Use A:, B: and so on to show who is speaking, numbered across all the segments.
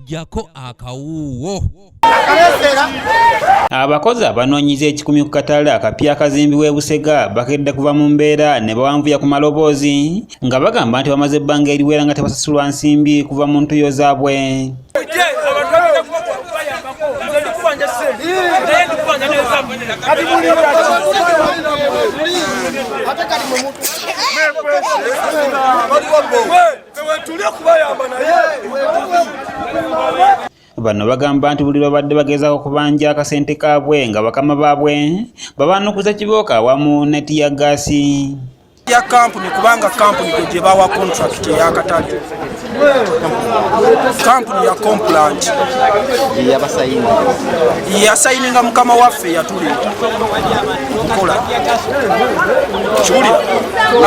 A: jako akawuwo.
B: Abakozi abanoonyiza ekikumi ku katale akapya akazimbibwa e Busega bakedde kuva mu mbeera ne bawanvuya ku maloboozi nga bagamba nti bamaze ebbanga eriwera nga tebasasulwa nsimbi kuva mu ntuuyo zaabwe. Bano bagamba nti buli lwabadde bagezaako okubanja akasente kaabwe nga bakama baabwe babanukuza kibooka awamu ne tiyaggaasi.
C: Ya kampuni kubanga kampuni gye bawa contract ey'akatale. Kampuni ya Complant yasayininga mukama waffe yatuleeta nkola kiwulira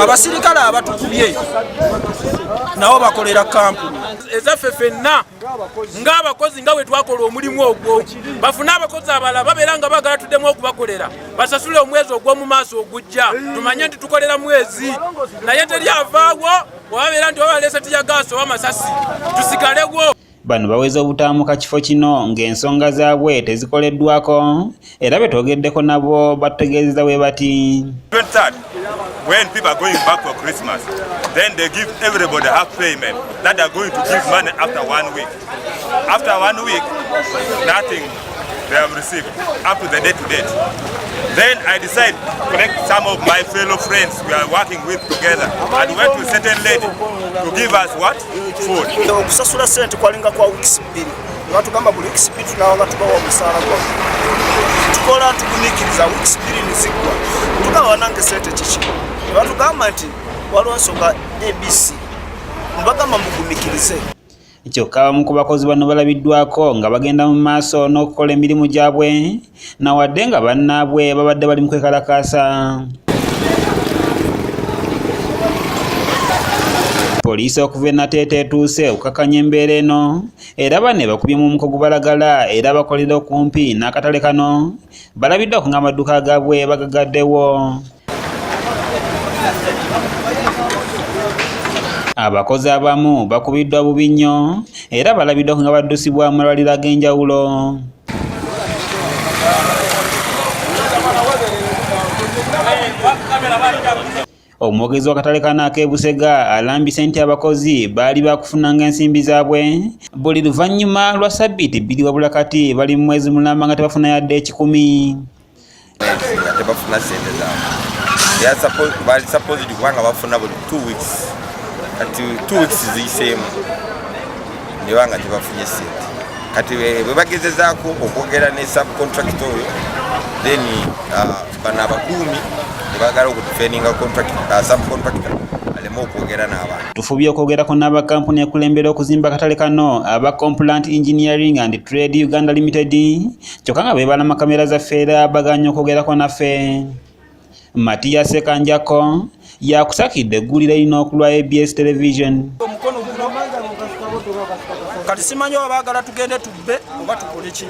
C: abasirikale abatukubye nabo bakolera kampuni ezaffe ffenna ng'abakozi nga bwe twakola omulimu ogwo bafune abakozi abalala babeera nga baagala tuddemu okubakolera basasule omwezi ogw'omu maaso ogujja tumanye nti tukolera mwezi naye teri avaawo wababeera nti wabaleese tiyagaaso w'amasasi tusigalewo.
B: Bano baweza obutaamuka kifo kino ng'ensonga zaabwe tezikoleddwako era betwogeddeko nabo batutegeezeza bwe bati.
D: 23rd, when people are going back for Christmas, then they give everybody half payment that they are going to give money after 1 week. After 1 week, nothing they have received up to the day to date. Then I decided to collect some of my fellow friends we are working with together and went to a certain lady to give us what? Food.
C: Okusasula sente kwalinga kwa weeks 2. Batugamba buli weeks 2 tunawanga tubawa omusaala gwa. Tukola tugumikiriza weeks 2 nizigwa. Tugawa nange sente kiki. Batugamba nti waliwo ensonga ABC. Mbagamba mugumikirize.
B: Kyokka abamu ku bakozi bano balabiddwako nga bagenda mu maaso n'okukola emirimu gyabwe nawadde nga bannaabwe babadde bali mu kwekalakaasa. Poliisi okuva e Nateete etuuse okukakanya embeera eno era bane bakubye mu muko gubalagala era bakolera okumpi n'akatale kano balabiddwako ng'amaduuka gaabwe bagagaddewo. Abakozi abamu bakubiddwa bubi nnyo era balabiddwako nga baddusibwa mu malwaliro ag'enjawulo. Omwogezi w'akatale kano ak'e Busega alambise nti abakozi baali bakufunanga ensimbi zaabwe buli luvannyuma lwa ssabbiiti 2 wabula kati bali mu mwezi mulamba nga tebafuna yadde 10.
E: Tebafuna sente zaabwe bali supposed kubanga bafuna buli 2 weeks. Kati 2 weeks ziyiseemu nebanga tebafunye sente kati bwe bagezezaako okwogera ne subcontract oyo then bano abakuumi nebagala okudifendinga subcontractor aleme okwogera n'abantu.
B: Tufubye okwogerako n'abakampuni ekulembera okuzimba akatale kano aba Complant Engineering and Trade Uganda Limited kyokka nga beebala makamera zaffe era baganya okwogerako naffe. Matiya Sekanjako yakusakidde eggulire lino okulwa ABS Television.
C: Kati simanyi oba baagala tugende tubbe oba tukole ki.